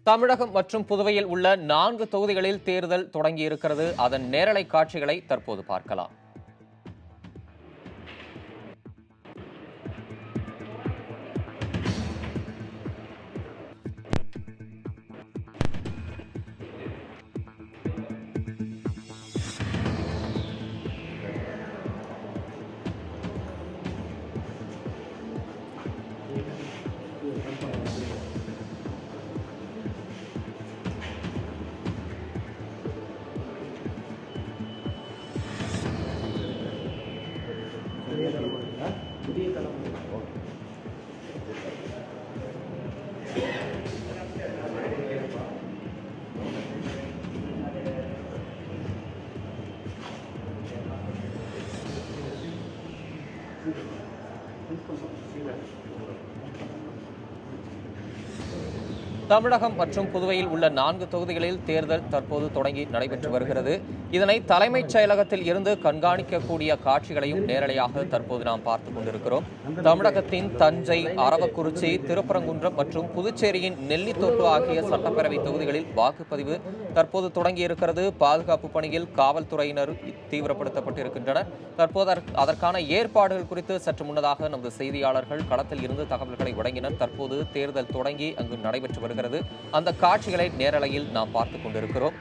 தமிழகம் மற்றும் புதுவையில் உள்ள 4 தொகுதிகளில் தேர்தல் தொடங்கியிருக்கிறது. அதன் நேரலை காட்சிகளை தற்போது பார்க்கலாம். தமிழகம் மற்றும் புதுவையில் உள்ள 4 தொகுதிகளில் தேர்தல் தற்போது தொடங்கி நடைபெற்று வருகிறது. இதனை தலைமைச் செயலகத்தில் இருந்து கண்காணிக்கக்கூடிய காட்சிகளையும் நேரலையாக தற்போது நாம் பார்த்துக் கொண்டிருக்கிறோம். தமிழகத்தின் தஞ்சை, அரவக்குறிச்சி, திருப்பரங்குன்றம் மற்றும் புதுச்சேரியின் நெல்லித்தோப்பு ஆகிய சட்டப்பேரவை தொகுதிகளில் வாக்குப்பதிவு தற்போது தொடங்கியிருக்கிறது. பாதுகாப்பு பணியில் காவல்துறையினர் தீவிரப்படுத்தப்பட்டிருக்கின்றனர். தற்போது அதற்கான ஏற்பாடுகள் குறித்து சற்று முன்னதாக நமது செய்தியாளர்கள் களத்தில் இருந்து தகவல்களை வழங்கினர். தற்போது தேர்தல் தொடங்கி அங்கு நடைபெற்று வருகிறது. அந்த காட்சிகளை நேரலையில் நாம் பார்த்துக் கொண்டிருக்கிறோம்.